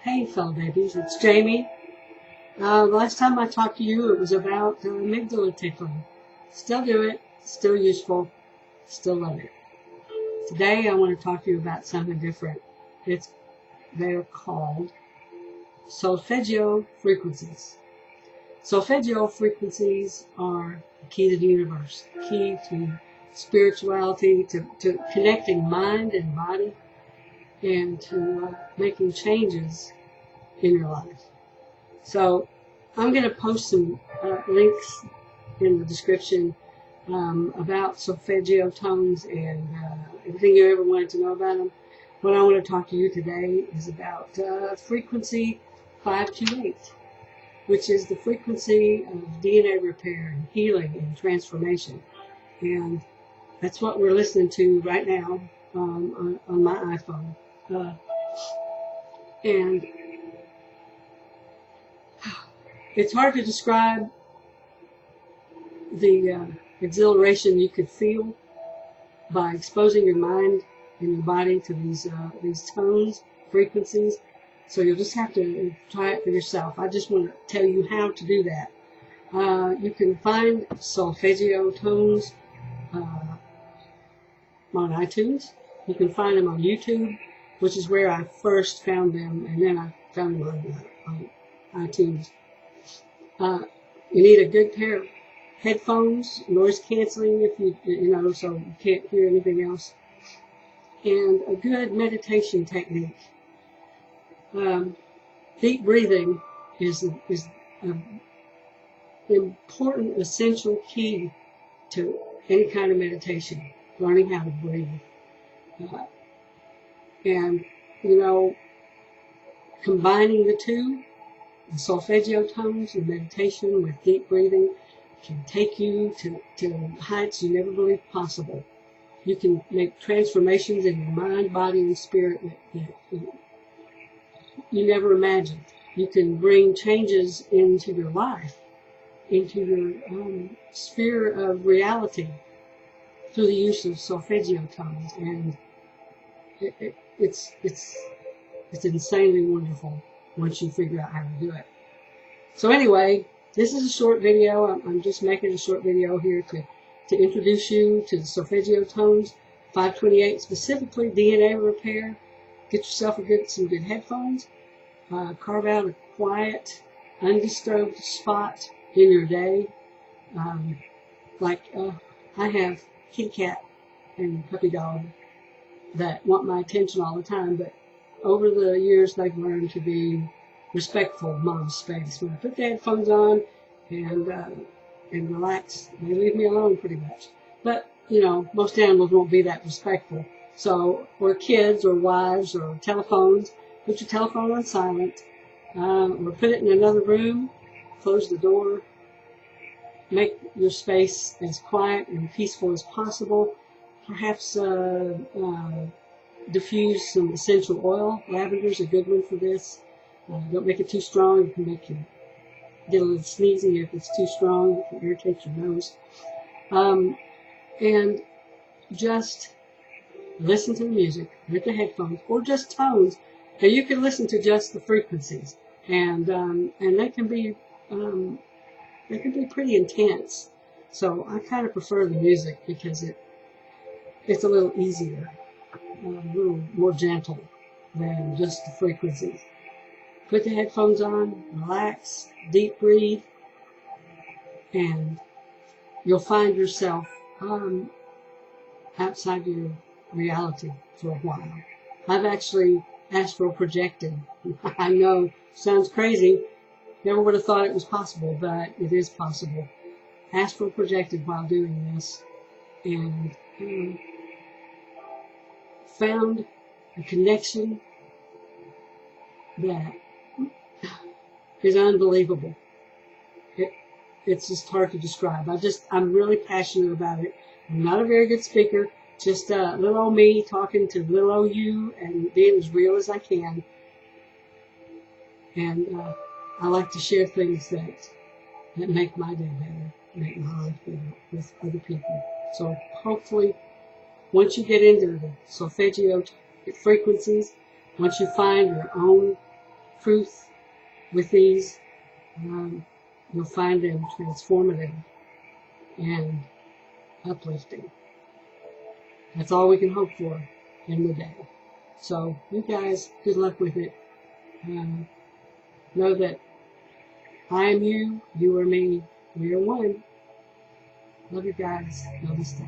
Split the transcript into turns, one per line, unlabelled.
Hey, fellow babies, it's Jamie. Last time I talked to you, it was about amygdala tickling. Still do it, still useful, still love it. Today I want to talk to you about something different. They're called Solfeggio frequencies. Solfeggio frequencies are the key to the universe, the key to spirituality, to connecting mind and body, and to making changes in your life. So I'm going to post some links in the description about solfeggio tones and everything you ever wanted to know about them. What I want to talk to you today is about frequency 528, which is the frequency of DNA repair and healing and transformation. And that's what we're listening to right now on my iPhone. And it's hard to describe the exhilaration you could feel by exposing your mind and your body to these tones, frequencies. So you'll just have to try it for yourself. I just want to tell you how to do that. You can find solfeggio tones on iTunes. You can find them on YouTube, which is where I first found them, and then I found them on iTunes. You need a good pair of headphones, noise canceling if you know, so you can't hear anything else, and a good meditation technique. Deep breathing is an important, essential key to any kind of meditation, learning how to breathe. And, you know, combining the two, the solfeggio tones and meditation with deep breathing, can take you to heights you never believed possible. You can make transformations in your mind, body, and spirit that you never imagined. You can bring changes into your life, into your sphere of reality through the use of solfeggio tones, and it's insanely wonderful once you figure out how to do it. So anyway, this is a short video. I'm just making a short video here to introduce you to the solfeggio tones, 528 specifically, DNA repair. Get yourself some good headphones. Carve out a quiet, undisturbed spot in your day. I have kitty cat and puppy dog that want my attention all the time, but over the years they've learned to be respectful of mom's space. When I put the headphones on and relax, they leave me alone pretty much. But, you know, most animals won't be that respectful. So, or kids or wives or telephones, put your telephone on silent, or put it in another room, close the door, make your space as quiet and peaceful as possible. Perhaps diffuse some essential oil. Lavender's a good one for this. Don't make it too strong. It can make you get a little sneezy if it's too strong. It can irritate your nose. And just listen to the music with the headphones or just tones. Now you can listen to just the frequencies, and they can be pretty intense. So I kind of prefer the music because it's a little easier, a little more gentle than just the frequencies. Put the headphones on, relax, deep breathe, and you'll find yourself outside your reality for a while. I've actually astral projected. I know, sounds crazy. Never would have thought it was possible, but it is possible. Astral projected while doing this, and found a connection that is unbelievable. It's just hard to describe. I'm really passionate about it. I'm not a very good speaker, just little old me talking to little old you and being as real as I can. And I like to share things that make my day better, make my life better with other people. So hopefully, once you get into the solfeggio frequencies, once you find your own truth with these, you'll find them transformative and uplifting. That's all we can hope for in the day. So you guys, good luck with it. Know that I am you, you are me, we are one. Love you guys. Namaste.